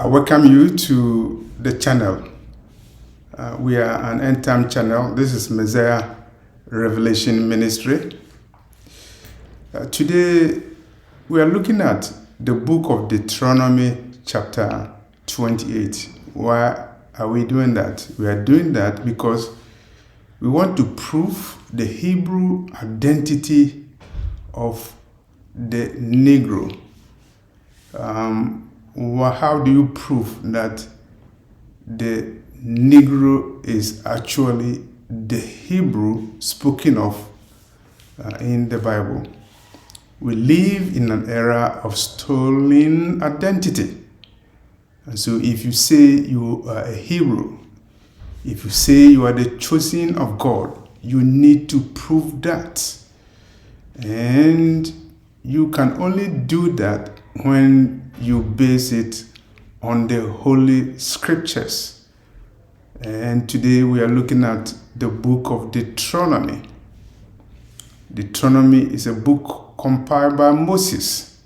I welcome you to the channel. We are an end-time channel. This is Messiah Revelation Ministry. Today, we are looking at the book of Deuteronomy chapter 28. Why are we doing that? We are doing that because we want to prove the Hebrew identity of the Negro. How do you prove that the Negro is actually the Hebrew spoken of in the Bible? We live in an era of stolen identity. And so if you say you are a Hebrew, if you say you are the chosen of God, you need to prove that. And you can only do that when you base it on the Holy Scriptures. And today we are looking at the book of Deuteronomy. Deuteronomy is a book compiled by Moses.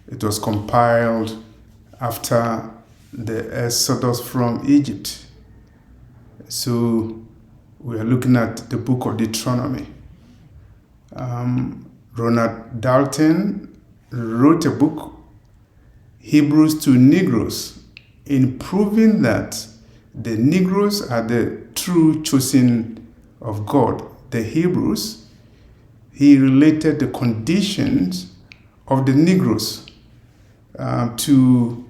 It was compiled after the Exodus from Egypt. So we are looking at the book of Deuteronomy. Ronald Dalton wrote a book, Hebrews to Negroes, in proving that the Negroes are the true chosen of God. The Hebrews, he related the conditions of the Negroes to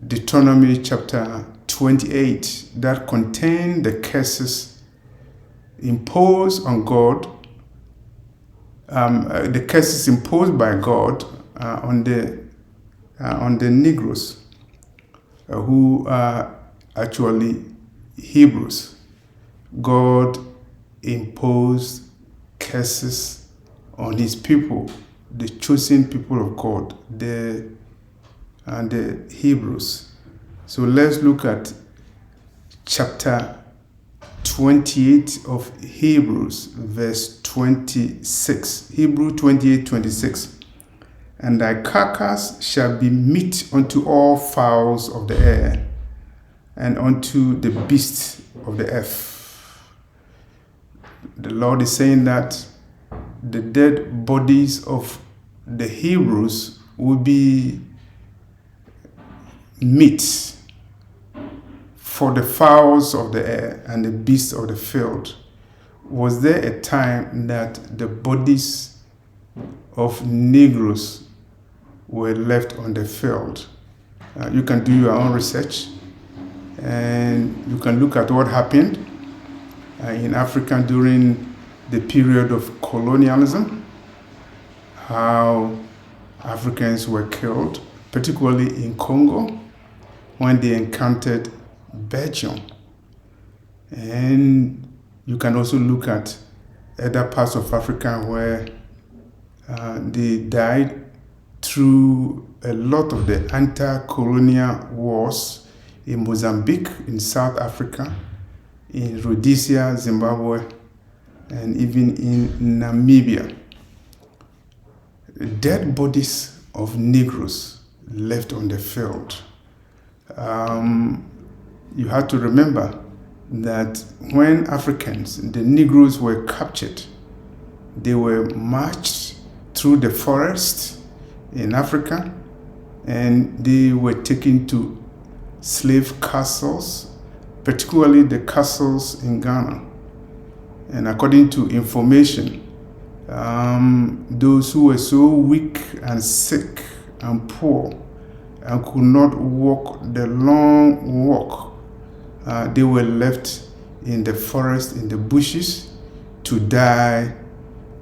Deuteronomy chapter 28 that contain the curses imposed on God, the curses imposed by God on the Negroes, who are actually Hebrews. God imposed curses on his people, the chosen people of God, the Hebrews. So let's look at chapter 28 of Hebrews, verse 26. Hebrew 28:26. And thy carcass shall be meat unto all fowls of the air, and unto the beasts of the earth. The Lord is saying that the dead bodies of the Hebrews will be meat for the fowls of the air and the beasts of the field. Was there a time that the bodies of Negroes were left on the field? You can do your own research, and you can look at what happened in Africa during the period of colonialism, how Africans were killed, particularly in Congo, when they encountered Belgium. And you can also look at other parts of Africa where they died through a lot of the anti-colonial wars in Mozambique, in South Africa, in Rhodesia, Zimbabwe, and even in Namibia. Dead bodies of Negroes left on the field. You have to remember that when Africans, the Negroes, were captured, they were marched through the forest in Africa, and they were taken to slave castles, particularly the castles in Ghana. And according to information, those who were so weak and sick and poor and could not walk the long walk, they were left in the forest, in the bushes, to die,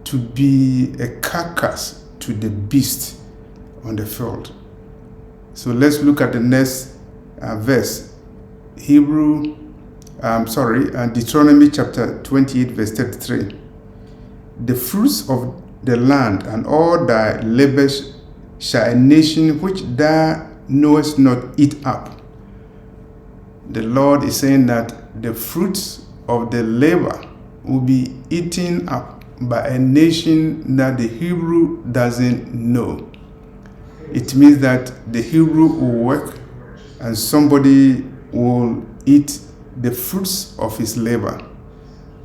to be a carcass to the beast on the field. So let's look at the next verse. Deuteronomy chapter 28, verse 33. The fruits of the land and all thy labors shall a nation which thou knowest not eat up. The Lord is saying that the fruits of the labor will be eaten up by a nation that the Hebrew doesn't know. It means that the Hebrew will work and somebody will eat the fruits of his labor.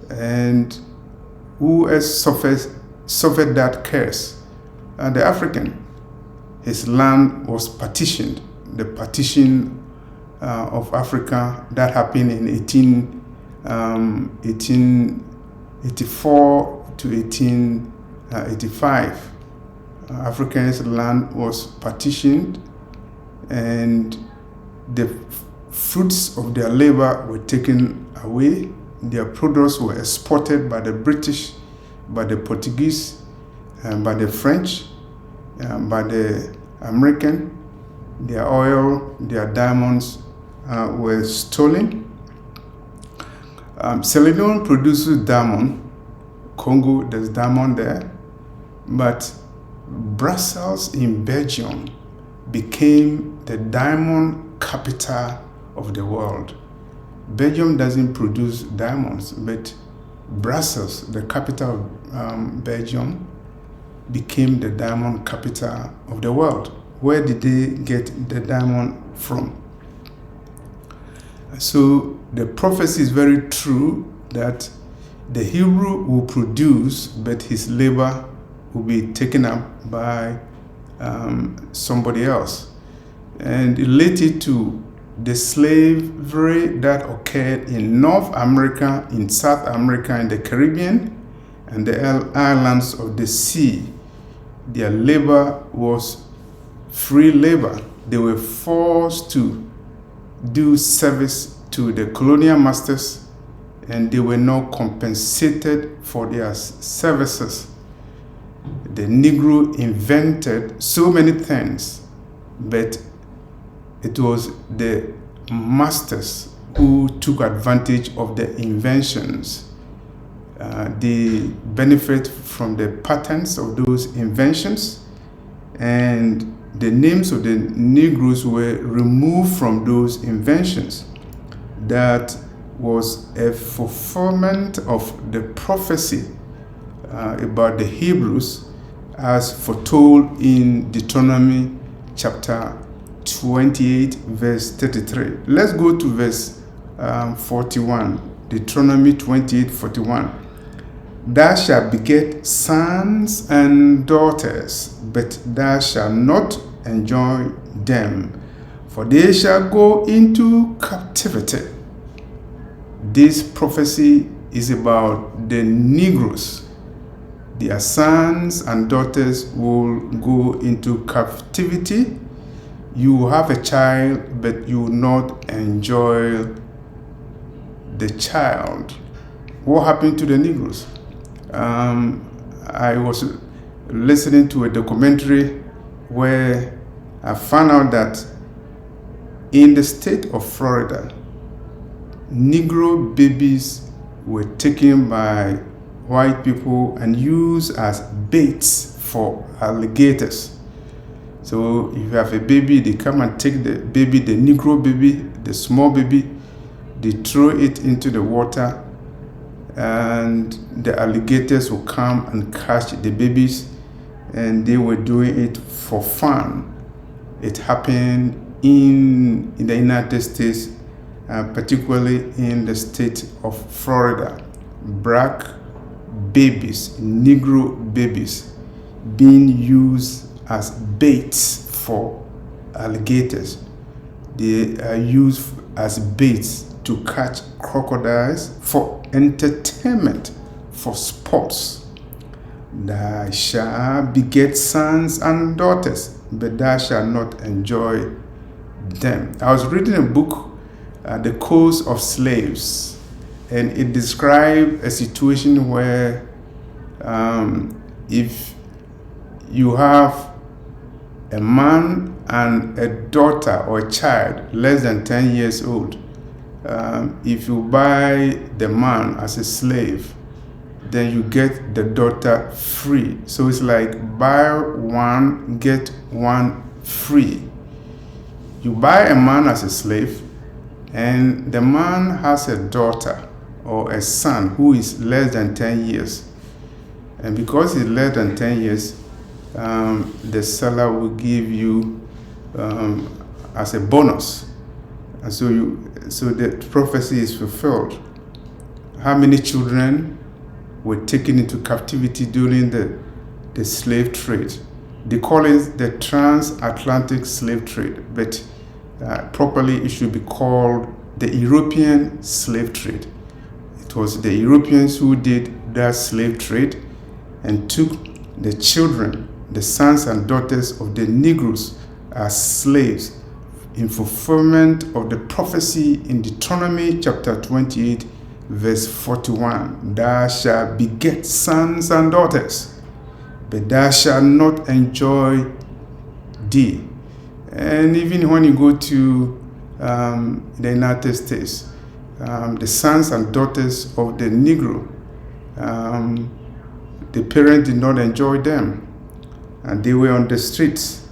And who else suffered that curse? The African. His land was partitioned. The partition of Africa that happened in 1884 to 1885. African's land was partitioned, and the fruits of their labor were taken away. Their products were exported by the British, by the Portuguese, by the French, by the American. Their oil, their diamonds were stolen. Sierra Leone produces diamond. Congo, there's diamond there. But Brussels in Belgium became the diamond capital of the world. Belgium doesn't produce diamonds, but Brussels, the capital of Belgium, became the diamond capital of the world. Where did they get the diamond from? So the prophecy is very true that the Hebrew will produce, but his labor will be taken up by somebody else. And related to the slavery that occurred in North America, in South America, in the Caribbean, and the islands of the sea, their labor was free labor. They were forced to do service to the colonial masters, and they were not compensated for their services. The Negro invented so many things, but it was the masters who took advantage of the inventions. They benefit from the patents of those inventions, and the names of the Negroes were removed from those inventions. That was a fulfillment of the prophecy about the Hebrews as foretold in Deuteronomy chapter 28 verse 33. Let's go to verse 41. Deuteronomy 28:41. Thou shalt beget sons and daughters, but thou shalt not enjoy them, for they shall go into captivity. This prophecy is about the Negroes. Their sons and daughters will go into captivity. You will have a child, but you will not enjoy the child. What happened to the Negroes? I was listening to a documentary where I found out that in the state of Florida, Negro babies were taken by white people and used as baits for alligators. So if you have a baby, they come and take the baby, the Negro baby, the small baby, they throw it into the water, and the alligators will come and catch the babies, and they were doing it for fun. It happened in the United States, particularly in the state of Florida. Black babies, Negro babies, being used as baits for alligators. They are used as baits to catch crocodiles for entertainment, for sports. Thou shalt beget sons and daughters, but thou shalt not enjoy them. I was reading a book, The Cause of Slaves, and it described a situation where if you have a man and a daughter or a child less than 10 years old, if you buy the man as a slave, then you get the daughter free. So it's like buy one, get one free. You buy a man as a slave, and the man has a daughter or a son who is less than 10 years. And because he's less than 10 years, the seller will give you as a bonus. And so the prophecy is fulfilled. How many children were taken into captivity during the slave trade? They call it the transatlantic slave trade, but properly it should be called the European slave trade. It was the Europeans who did that slave trade and took the children, the sons and daughters of the Negroes, as slaves in fulfillment of the prophecy in Deuteronomy chapter 28, verse 41. Thou shalt beget sons and daughters, but thou shalt not enjoy thee. And even when you go to the United States, the sons and daughters of the Negro, the parents did not enjoy them, and they were on the streets,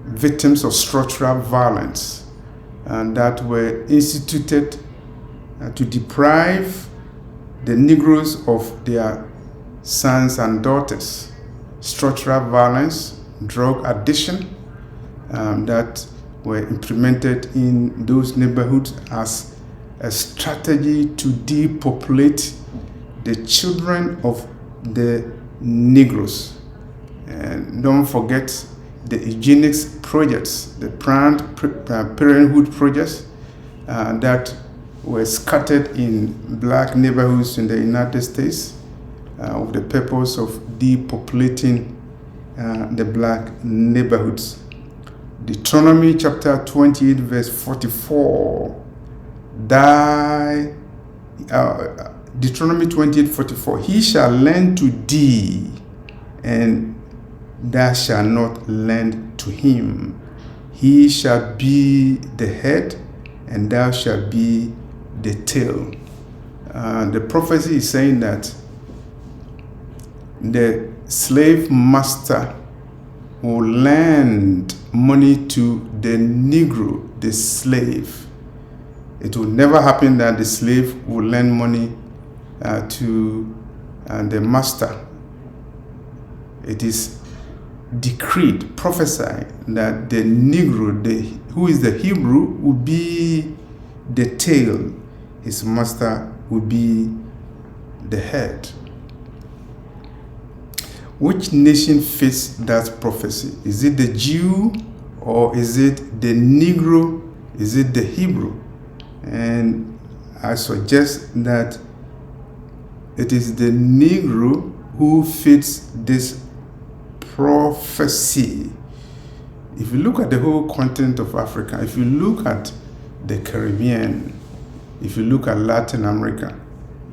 victims of structural violence, and that were instituted to deprive the Negroes of their sons and daughters. Structural violence, drug addiction, that were implemented in those neighborhoods as a strategy to depopulate the children of the Negroes. And don't forget the eugenics projects, the Planned Parenthood projects that were scattered in black neighborhoods in the United States with the purpose of depopulating the black neighborhoods. Deuteronomy chapter 28, verse 44. Deuteronomy 28:44. He shall lend to thee, and thou shalt not lend to him. He shall be the head, and thou shalt be the tail. The prophecy is saying that the slave master will lend money to the Negro, the slave. It will never happen that the slave will lend money to the master. It is decreed, prophesied, that the Negro, who is the Hebrew, will be the tail. His master will be the head. Which nation fits that prophecy? Is it the Jew, or is it the Negro? Is it the Hebrew? And I suggest that it is the Negro who fits this prophecy. If you look at the whole continent of Africa, if you look at the Caribbean, if you look at Latin America,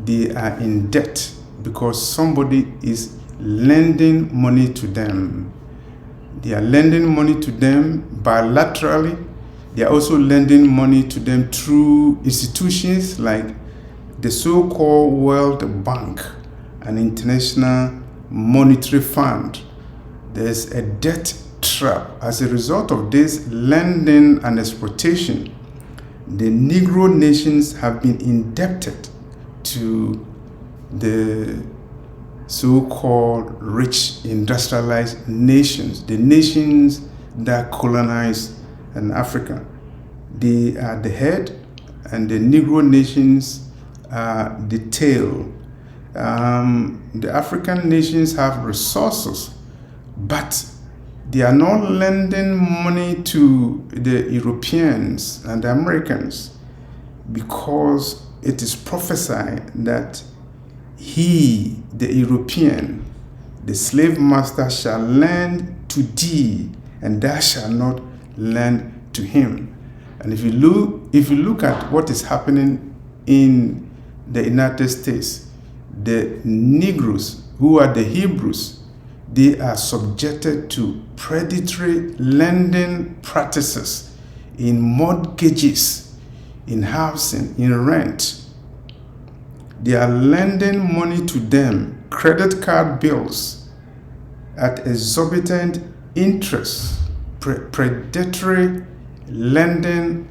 they are in debt because somebody is lending money to them. They are lending money to them bilaterally. They are also lending money to them through institutions like the so-called World Bank and International Monetary Fund. There's a debt trap. As a result of this lending and exploitation, the Negro nations have been indebted to the so-called rich industrialized nations, the nations that colonized Africa. They are the head, and the Negro nations are the tail. The African nations have resources, but they are not lending money to the Europeans and the Americans because it is prophesied that he, the European, the slave master, shall lend to thee, and thou shalt not lend to him. And if you look at what is happening in the United States, the Negroes, who are the Hebrews, they are subjected to predatory lending practices in mortgages, in housing, in rent. They are lending money to them, credit card bills, at exorbitant interest, predatory lending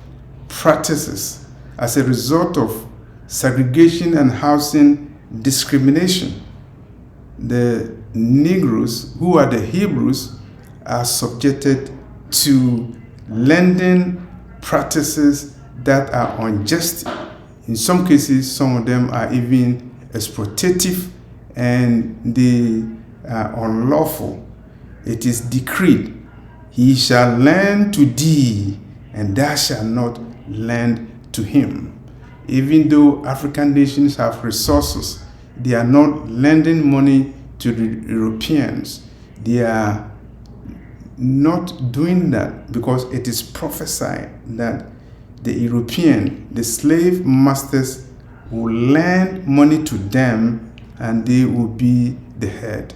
practices as a result of segregation and housing discrimination. The Negroes, who are the Hebrews, are subjected to lending practices that are unjust. In some cases, some of them are even exploitative and they are unlawful. It is decreed, he shall lend to thee, and thou shalt not lend to him. Even though African nations have resources, they are not lending money to the Europeans. They are not doing that because it is prophesied that the European, the slave masters, will lend money to them and they will be the head.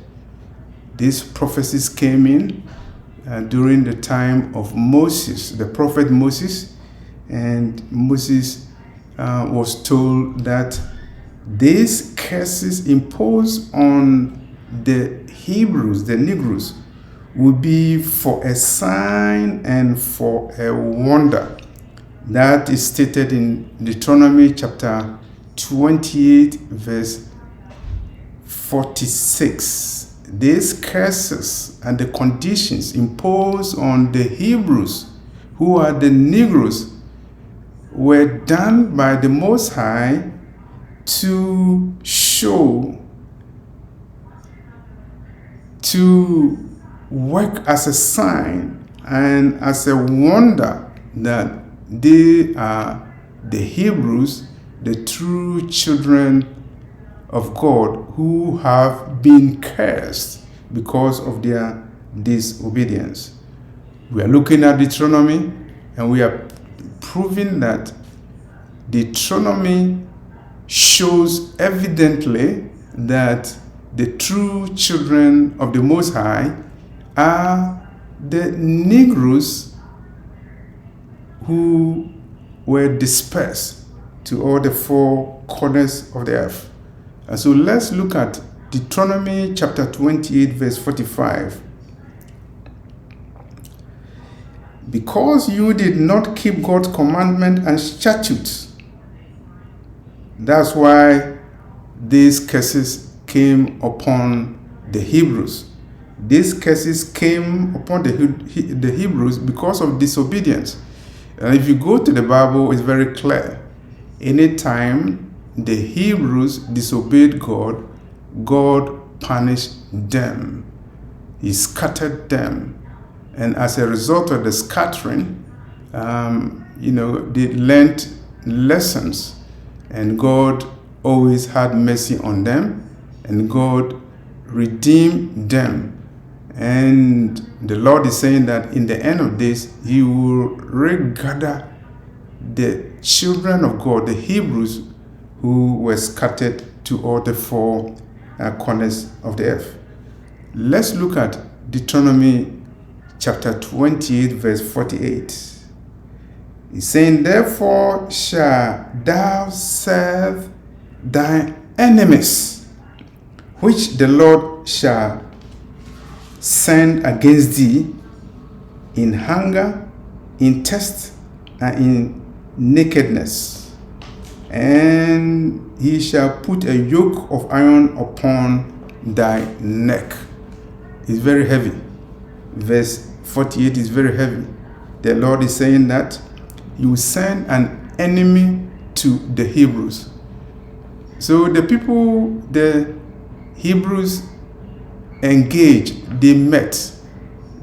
These prophecies came in during the time of Moses, the prophet Moses, and Moses was told that these curses imposed on the Hebrews, the Negroes, will be for a sign and for a wonder. That is stated in Deuteronomy chapter 28, verse 46. These curses and the conditions imposed on the Hebrews, who are the Negroes, were done by the Most High to show, to work as a sign and as a wonder that they are the Hebrews, the true children of God, who have been cursed because of their disobedience. We are looking at Deuteronomy and we are proving that Deuteronomy shows evidently that the true children of the Most High are the Negroes who were dispersed to all the four corners of the earth. And so let's look at Deuteronomy chapter 28, verse 45. Because you did not keep God's commandment and statutes, that's why these curses came upon the Hebrews. These curses came upon the Hebrews because of disobedience. And if you go to the Bible, it's very clear. Anytime the Hebrews disobeyed God, God punished them. He scattered them. And as a result of the scattering, they learned lessons. And God always had mercy on them. And God redeemed them. And the Lord is saying that in the end of this, He will regather the children of God, the Hebrews, who were scattered to all the four corners of the earth. Let's look at Deuteronomy chapter 28, verse 48. He's saying, therefore shall thou serve thy enemies, which the Lord shall send against thee in hunger, in thirst, and in nakedness. And he shall put a yoke of iron upon thy neck. It's very heavy. Verse 48 is very heavy. The Lord is saying that He will send an enemy to the Hebrews. So the people, the Hebrews engaged, they met.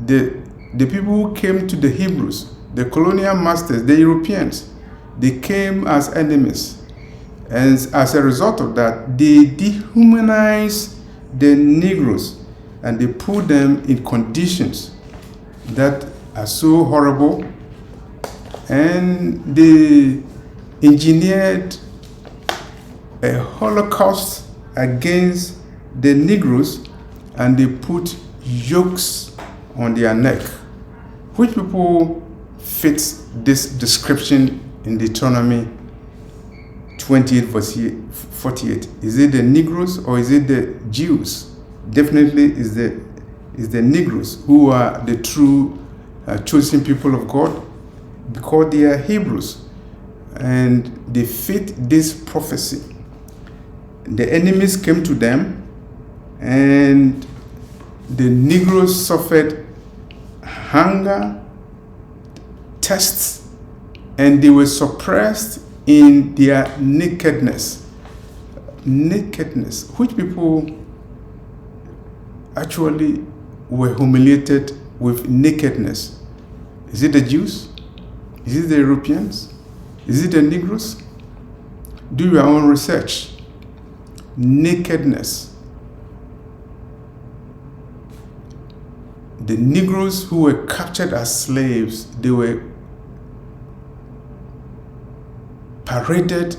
The people who came to the Hebrews, the colonial masters, the Europeans, they came as enemies. And as a result of that, they dehumanized the Negroes and they put them in conditions that are so horrible. And they engineered a Holocaust against the Negroes, and they put yokes on their neck. Which people fits this description in Deuteronomy 28 verse 48? Is it the Negroes or is it the Jews? Definitely is the Negroes, who are the true chosen people of God, because they are Hebrews and they fit this prophecy. The enemies came to them and the Negroes suffered hunger, thirst, and they were suppressed in their nakedness. Nakedness. Which people actually were humiliated with nakedness? Is it the Jews? Is it the Europeans? Is it the Negroes? Do your own research. Nakedness. The Negroes who were captured as slaves, they were paraded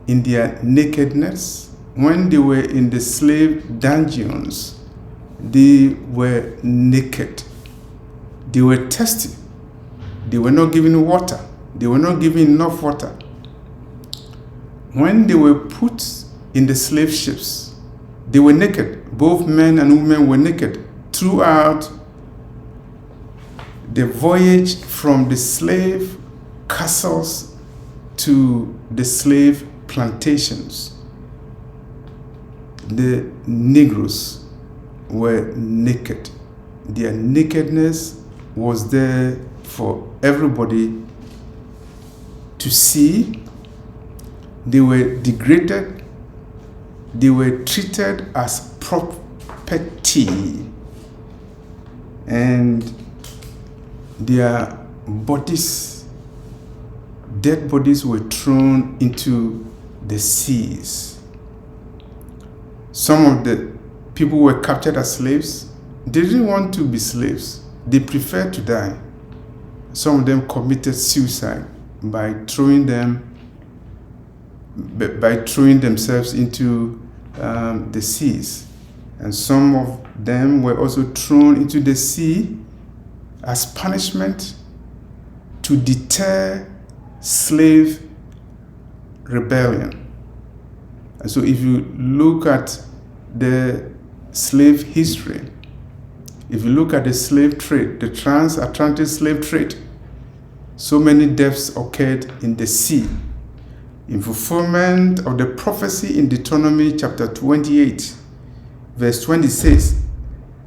in their nakedness. When they were in the slave dungeons, they were naked. They were thirsty. They were not given water. They were not given enough water. When they were put in the slave ships, they were naked. Both men and women were naked throughout the voyage from the slave castles to the slave plantations. The Negroes were naked. Their nakedness was there for everybody to see. They were degraded. They were treated as property. And their bodies, dead bodies, were thrown into the seas. Some of the people who were captured as slaves, they didn't want to be slaves. They preferred to die. Some of them committed suicide by throwing themselves into the seas. And some of them were also thrown into the sea as punishment to deter slave rebellion. And so if you look at the slave history, if you look at the slave trade, the transatlantic slave trade, so many deaths occurred in the sea. In fulfillment of the prophecy in Deuteronomy chapter 28, verse 20 says,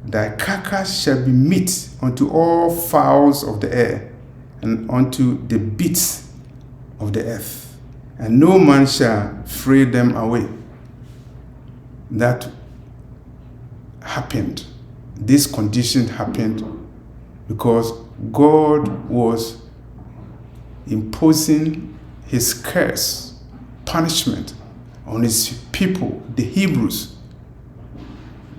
"Thy carcass shall be meat unto all fowls of the air, and unto the beasts of the earth, and no man shall fray them away." That happened. This condition happened because God was imposing his curse, punishment on his people, the Hebrews,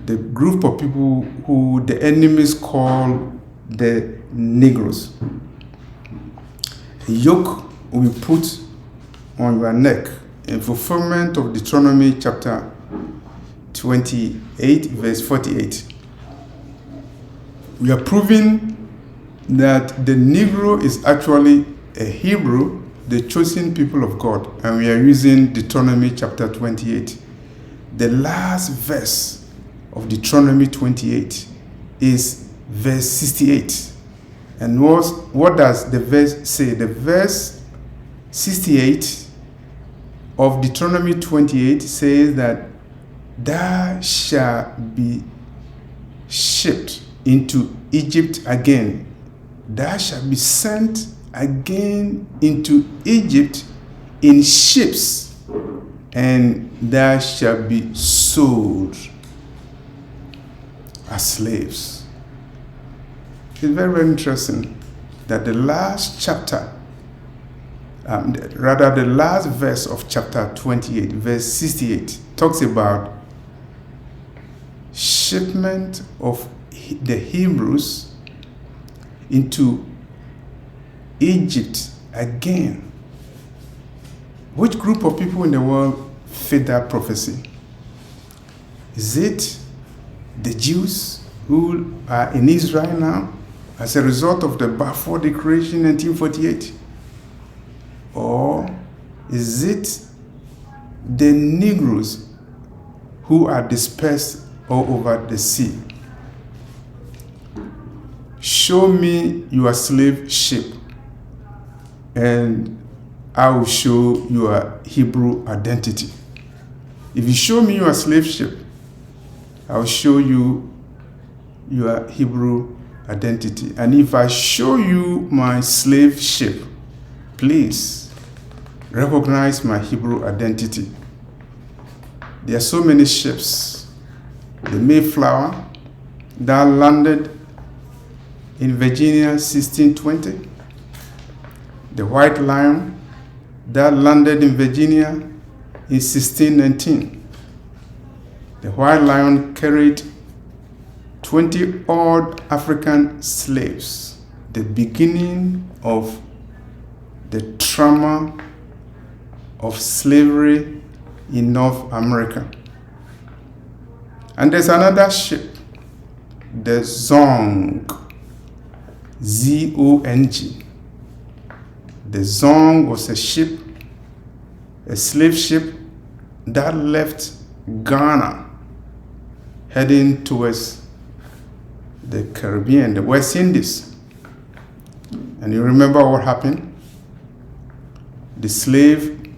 the group of people who the enemies call the Negroes. A yoke will be put on your neck in fulfillment of Deuteronomy chapter 28, verse 48. We are proving that the Negro is actually a Hebrew, the chosen people of God, and we are using Deuteronomy chapter 28. The last verse of Deuteronomy 28 is verse 68. And what does the verse say? The verse 68 of Deuteronomy 28 says that thou shalt be shipped into Egypt again. Thou shalt be sent again into Egypt in ships, and thou shalt be sold as slaves. It's very, very interesting that the last chapter, the last verse of chapter 28, verse 68, talks about shipment of the Hebrews into Egypt again. Which group of people in the world fit that prophecy? Is it the Jews who are in Israel now as a result of the Balfour Declaration in 1948? Or is it the Negroes who are dispersed all over the sea? Show me your slave ship, and I will show your Hebrew identity. If you show me your slave ship, I will show you your Hebrew identity. And if I show you my slave ship, please recognize my Hebrew identity. There are so many ships. The Mayflower that landed in Virginia 1620. The White Lion that landed in Virginia in 1619. The White Lion carried 20 odd African slaves, the beginning of the trauma of slavery in North America. And there's another ship, the Zong, Z-O-N-G. The Zong was a ship, a slave ship that left Ghana heading towards the Caribbean, the West Indies. And you remember what happened? The slave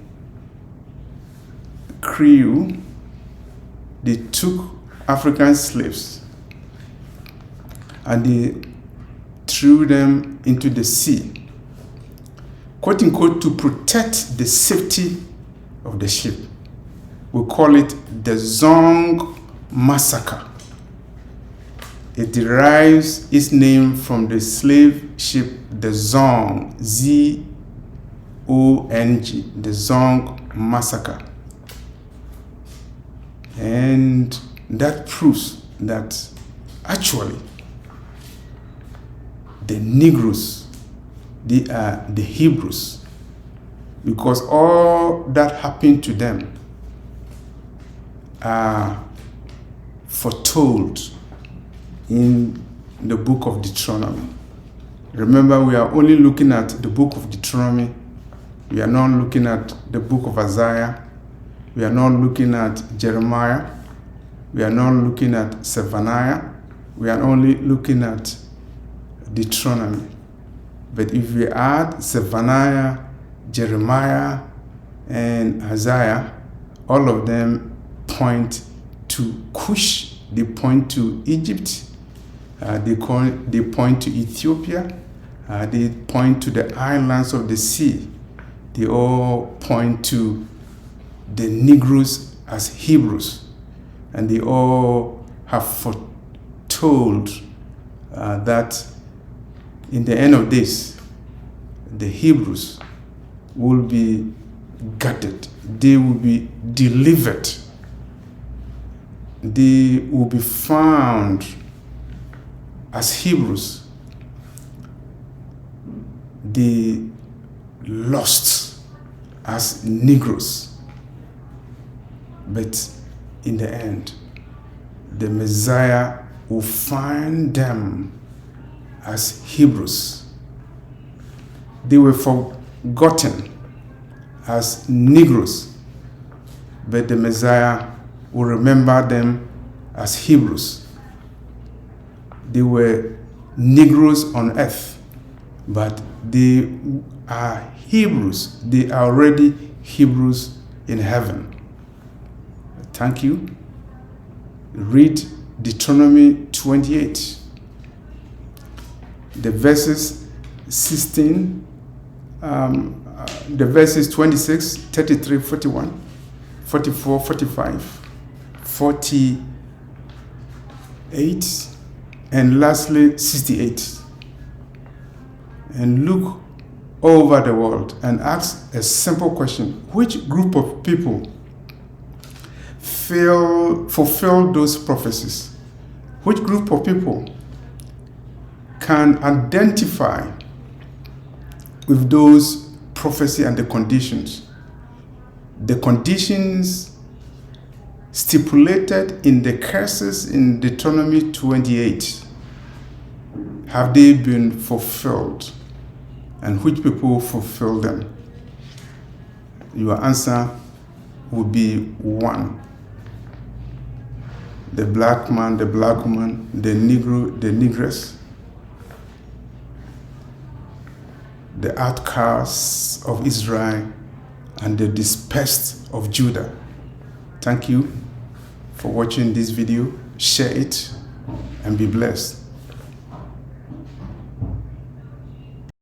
crew, they took African slaves and they threw them into the sea, quote unquote, to protect the safety of the ship. We call it the Zong Massacre. It derives its name from the slave ship, the Zong, Z-O-N-G, the Zong Massacre. And that proves that actually the Negroes, they are the Hebrews, because all that happened to them are foretold in the book of Deuteronomy. Remember, we are only looking at the book of Deuteronomy. We are not looking at the book of Isaiah. We are not looking at Jeremiah. We are not looking at Zephaniah. We are only looking at Deuteronomy. But if we add Zephaniah, Jeremiah, and Isaiah, all of them point to Cush. They point to Egypt. They point to Ethiopia. They point to the islands of the sea. They all point to the Negroes as Hebrews. And they all have foretold that in the end of this, the Hebrews will be gathered. They will be delivered. They will be found as Hebrews. They lost as Negroes. But in the end, the Messiah will find them as Hebrews. They were forgotten as Negroes, but the Messiah will remember them as Hebrews. They were Negroes on earth, but they are Hebrews. They are already Hebrews in heaven. Thank you. Read Deuteronomy 28. The verses 16, the verses 26, 33, 41, 44, 45, 48, and lastly 68. And look all over the world and ask a simple question. Which group of people fulfill those prophecies? Which group of people can identify with those prophecy and the conditions? The conditions stipulated in the curses in Deuteronomy 28, have they been fulfilled? And which people fulfill them? Your answer would be 1. The black man, the black woman, the Negro, the Negress, the outcasts of Israel, and the dispersed of Judah. Thank you for watching this video. Share it and be blessed.